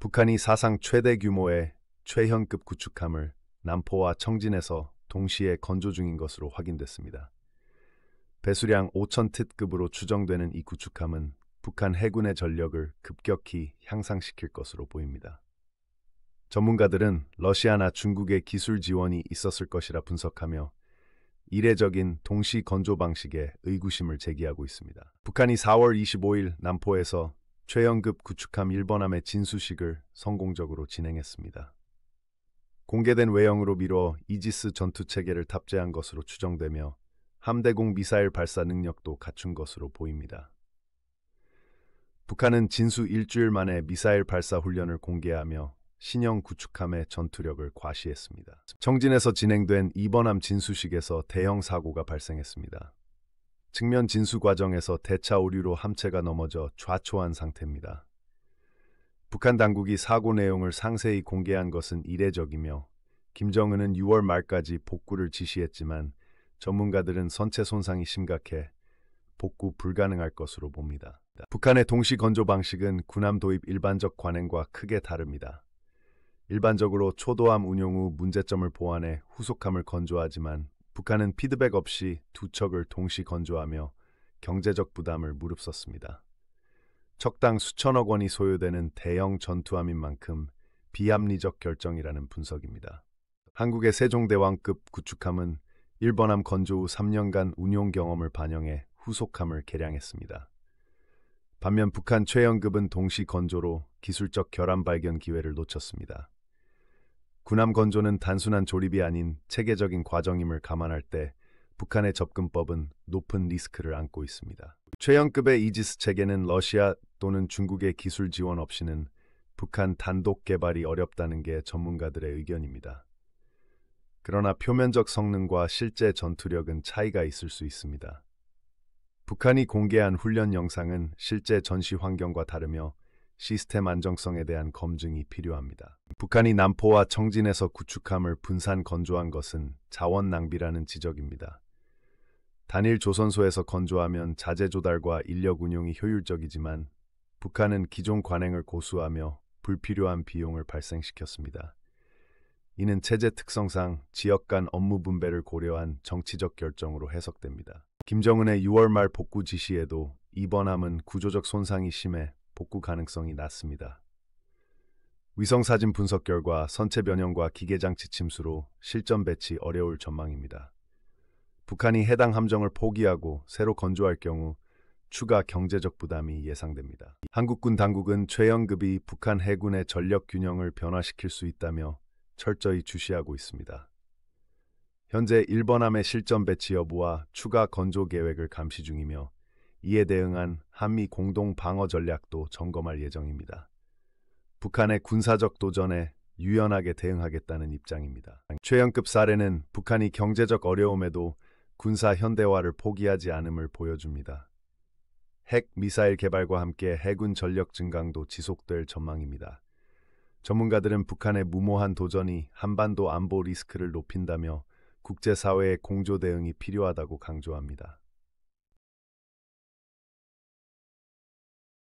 북한이 사상 최대 규모의 최현급 구축함을 남포와 청진에서 동시에 건조 중인 것으로 확인됐습니다. 배수량 5,000틉급으로 추정되는 이 구축함은 북한 해군의 전력을 급격히 향상시킬 것으로 보입니다. 전문가들은 러시아나 중국의 기술 지원이 있었을 것이라 분석하며 이례적인 동시 건조 방식에 의구심을 제기하고 있습니다. 북한이 4월 25일 남포에서 최연급 구축함 1번함의 진수식을 성공적으로 진행했습니다. 공개된 외형으로 미뤄 이지스 전투체계를 탑재한 것으로 추정되며 함대공 미사일 발사 능력도 갖춘 것으로 보입니다. 북한은 진수 일주일 만에 미사일 발사 훈련을 공개하며 신형 구축함의 전투력을 과시했습니다. 청진에서 진행된 2번함 진수식에서 대형 사고가 발생했습니다. 측면 진수 과정에서 대차 오류로 함체가 넘어져 좌초한 상태입니다. 북한 당국이 사고 내용을 상세히 공개한 것은 이례적이며 김정은은 6월 말까지 복구를 지시했지만 전문가들은 선체 손상이 심각해 복구 불가능할 것으로 봅니다. 북한의 동시 건조 방식은 군함 도입 일반적 관행과 크게 다릅니다. 일반적으로 초도함 운용 후 문제점을 보완해 후속함을 건조하지만 북한은 피드백 없이 두 척을 동시 건조하며 경제적 부담을 무릅썼습니다. 척당 수천억 원이 소요되는 대형 전투함인 만큼 비합리적 결정이라는 분석입니다. 한국의 세종대왕급 구축함은 1번함 건조 후 3년간 운용 경험을 반영해 후속함을 개량했습니다. 반면 북한 최연급은 동시 건조로 기술적 결함 발견 기회를 놓쳤습니다. 군함 건조는 단순한 조립이 아닌 체계적인 과정임을 감안할 때 북한의 접근법은 높은 리스크를 안고 있습니다. 최연급의 이지스 체계는 러시아 또는 중국의 기술 지원 없이는 북한 단독 개발이 어렵다는 게 전문가들의 의견입니다. 그러나 표면적 성능과 실제 전투력은 차이가 있을 수 있습니다. 북한이 공개한 훈련 영상은 실제 전시 환경과 다르며 시스템 안정성에 대한 검증이 필요합니다. 북한이 남포와 청진에서 구축함을 분산 건조한 것은 자원 낭비라는 지적입니다. 단일 조선소에서 건조하면 자재 조달과 인력 운용이 효율적이지만 북한은 기존 관행을 고수하며 불필요한 비용을 발생시켰습니다. 이는 체제 특성상 지역 간 업무 분배를 고려한 정치적 결정으로 해석됩니다. 김정은의 6월 말 복구 지시에도 이번함은 구조적 손상이 심해 복구 가능성이 낮습니다. 위성사진 분석 결과 선체 변형과 기계장치 침수로 실전 배치 어려울 전망입니다. 북한이 해당 함정을 포기하고 새로 건조할 경우 추가 경제적 부담이 예상됩니다. 한국군 당국은 최연급이 북한 해군의 전력 균형을 변화시킬 수 있다며 철저히 주시하고 있습니다. 현재 1번함의 실전 배치 여부와 추가 건조 계획을 감시 중이며 이에 대응한 한미 공동 방어 전략도 점검할 예정입니다. 북한의 군사적 도전에 유연하게 대응하겠다는 입장입니다. 최연급 사례는 북한이 경제적 어려움에도 군사 현대화를 포기하지 않음을 보여줍니다. 핵 미사일 개발과 함께 해군 전력 증강도 지속될 전망입니다. 전문가들은 북한의 무모한 도전이 한반도 안보 리스크를 높인다며 국제사회의 공조 대응이 필요하다고 강조합니다.